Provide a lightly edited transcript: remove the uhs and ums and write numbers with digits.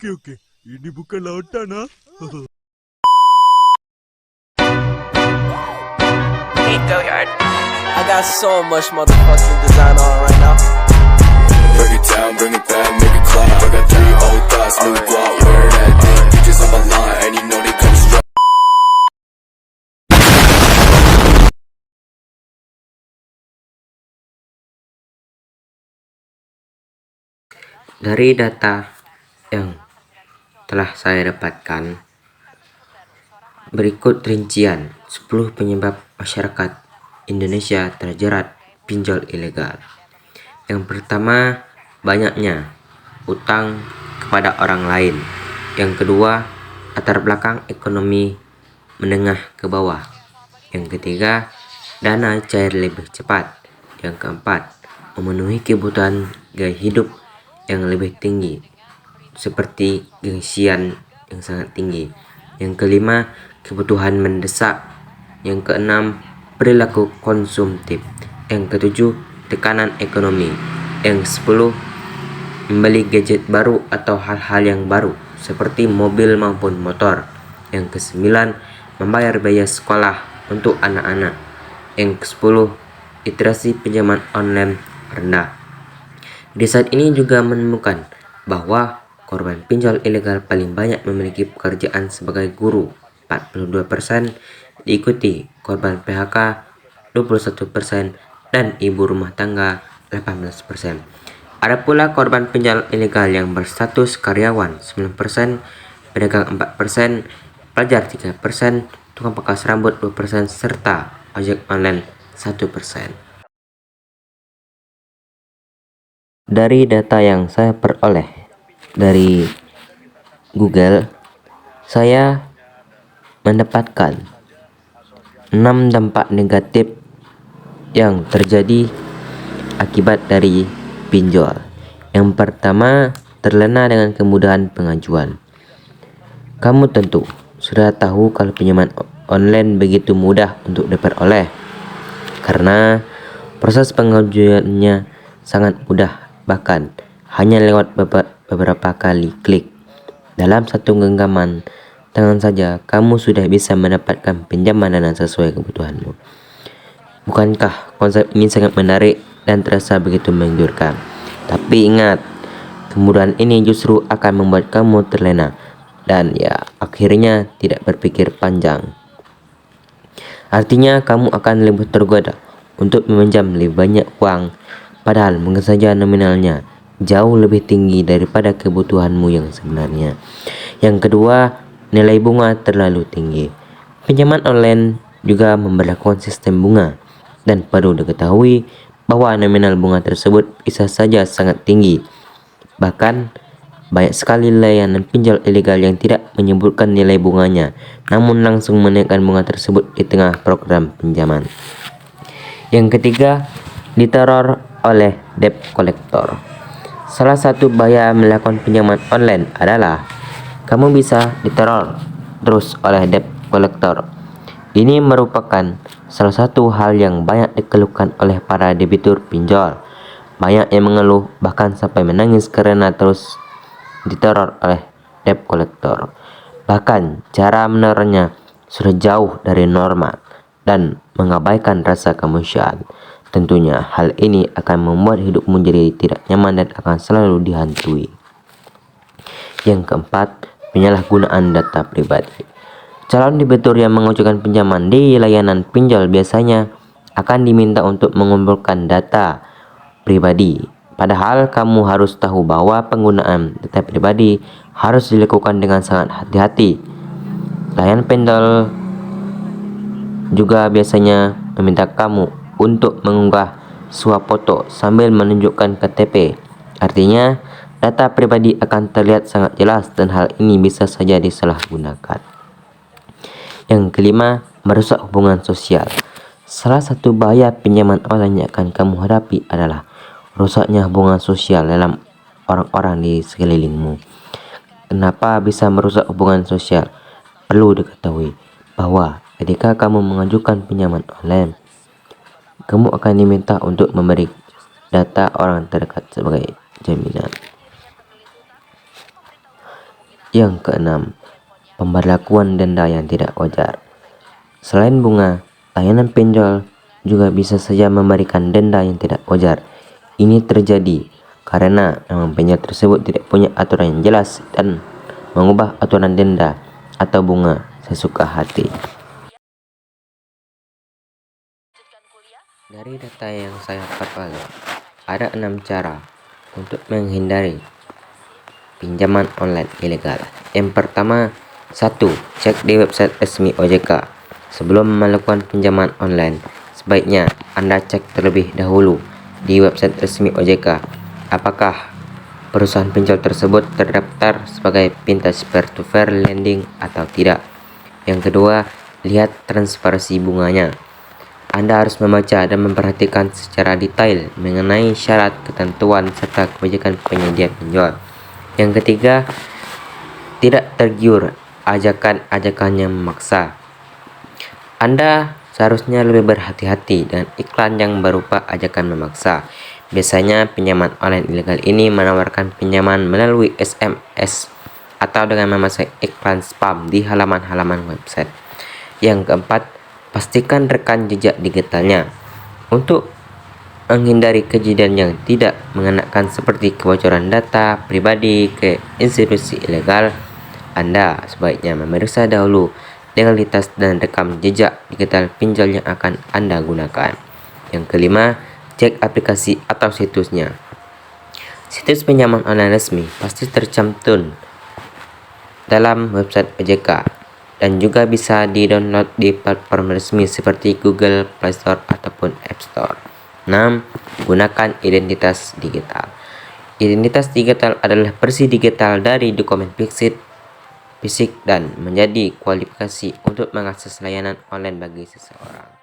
Oke. Ini bukan lautan, ah. Hey, go yard. I got so much motherfucking design on right now. Break it down, bring it back, make it clap. I got 3 old thoughts, new guap. Where that thing? Bitches on my line, and you know they come strong. Dari data yang telah saya dapatkan, berikut rincian 10 penyebab masyarakat Indonesia terjerat pinjol ilegal. Yang pertama, banyaknya utang kepada orang lain. Yang kedua, latar belakang ekonomi menengah ke bawah. Yang ketiga, dana cair lebih cepat. Yang keempat, memenuhi kebutuhan gaya hidup yang lebih tinggi, seperti gengsian yang sangat tinggi. Yang kelima, kebutuhan mendesak. Yang keenam, perilaku konsumtif. Yang ketujuh, tekanan ekonomi. Yang 10, membeli gadget baru atau hal-hal yang baru seperti mobil maupun motor. Yang kesembilan, membayar biaya sekolah untuk anak-anak. Yang ke-10, literasi pinjaman online rendah. Riset ini juga menemukan bahwa korban pinjol ilegal paling banyak memiliki pekerjaan sebagai guru 42%, diikuti korban PHK 21%, dan ibu rumah tangga 18%. Ada pula korban pinjol ilegal yang berstatus karyawan 9%, pedagang 4%, pelajar 3%, tukang pangkas rambut 2%, serta ojek online 1%. Dari data yang saya peroleh dari Google, saya mendapatkan 6 dampak negatif yang terjadi akibat dari pinjol. Yang pertama, terlena dengan kemudahan pengajuan. Kamu tentu sudah tahu kalau pinjaman online begitu mudah untuk diperoleh, karena proses pengajuannya sangat mudah. Bahkan hanya lewat beberapa kali klik dalam satu genggaman tangan saja, kamu sudah bisa mendapatkan pinjaman dana sesuai kebutuhanmu. Bukankah konsep ini sangat menarik dan terasa begitu menggiurkan? Tapi ingat, kemudahan ini justru akan membuat kamu terlena dan akhirnya tidak berpikir panjang. Artinya kamu akan lebih tergoda untuk meminjam lebih banyak uang, padahal mungkin saja nominalnya jauh lebih tinggi daripada kebutuhanmu yang sebenarnya. Yang kedua, nilai bunga terlalu tinggi. Pinjaman online juga memberlakukan sistem bunga, dan perlu diketahui bahwa nominal bunga tersebut bisa saja sangat tinggi. Bahkan banyak sekali layanan pinjol ilegal yang tidak menyebutkan nilai bunganya, namun langsung menaikkan bunga tersebut di tengah program pinjaman. Yang ketiga, diteror oleh debt collector. Salah satu bahaya melakukan pinjaman online adalah kamu bisa diteror terus oleh debt collector. Ini merupakan salah satu hal yang banyak dikeluhkan oleh para debitur pinjol. Banyak yang mengeluh bahkan sampai menangis karena terus diteror oleh debt collector. Bahkan cara menerornya sudah jauh dari normal dan mengabaikan rasa kemanusiaan. Tentunya hal ini akan membuat hidupmu jadi tidak nyaman dan akan selalu dihantui. Yang keempat, penyalahgunaan data pribadi. Calon debitur yang mengajukan pinjaman di layanan pinjol biasanya akan diminta untuk mengumpulkan data pribadi. Padahal kamu harus tahu bahwa penggunaan data pribadi harus dilakukan dengan sangat hati-hati. Layanan pinjol juga biasanya meminta kamu untuk mengunggah suap foto sambil menunjukkan KTP. Artinya, data pribadi akan terlihat sangat jelas dan hal ini bisa saja disalahgunakan. Yang kelima, merusak hubungan sosial. Salah satu bahaya pinjaman online yang akan kamu hadapi adalah rusaknya hubungan sosial dalam orang-orang di sekelilingmu. Kenapa bisa merusak hubungan sosial? Perlu diketahui bahwa ketika kamu mengajukan pinjaman online, kamu akan diminta untuk memberi data orang terdekat sebagai jaminan. Yang keenam, pemberlakuan denda yang tidak wajar. Selain bunga, layanan pinjol juga bisa saja memberikan denda yang tidak wajar. Ini terjadi karena memang pinjol tersebut tidak punya aturan yang jelas dan mengubah aturan denda atau bunga sesuka hati. Dari data yang saya peroleh, ada 6 cara untuk menghindari pinjaman online ilegal. Yang pertama, 1. Cek di website resmi OJK. Sebelum melakukan pinjaman online, sebaiknya Anda cek terlebih dahulu di website resmi OJK apakah perusahaan pinjol tersebut terdaftar sebagai vintage peer-to-peer lending atau tidak. Yang kedua, lihat transparansi bunganya. Anda harus membaca dan memperhatikan secara detail mengenai syarat, ketentuan, serta kebijakan penyedia pinjol. Yang ketiga, tidak tergiur ajakan-ajakan yang memaksa. Anda seharusnya lebih berhati-hati dengan iklan yang berupa ajakan memaksa. Biasanya pinjaman online ilegal ini menawarkan pinjaman melalui SMS atau dengan memasang iklan spam di halaman-halaman website. Yang keempat, pastikan rekam jejak digitalnya. Untuk menghindari kejadian yang tidak mengenakan seperti kebocoran data pribadi ke institusi ilegal, Anda sebaiknya memeriksa dahulu legalitas dan rekam jejak digital pinjol yang akan Anda gunakan. Yang kelima, cek aplikasi atau situsnya. Situs pinjaman online resmi pasti tercantum dalam website OJK dan juga bisa di-download di platform resmi seperti Google Play Store ataupun App Store. 6. Gunakan identitas digital. Identitas digital adalah versi digital dari dokumen fisik dan menjadi kualifikasi untuk mengakses layanan online bagi seseorang.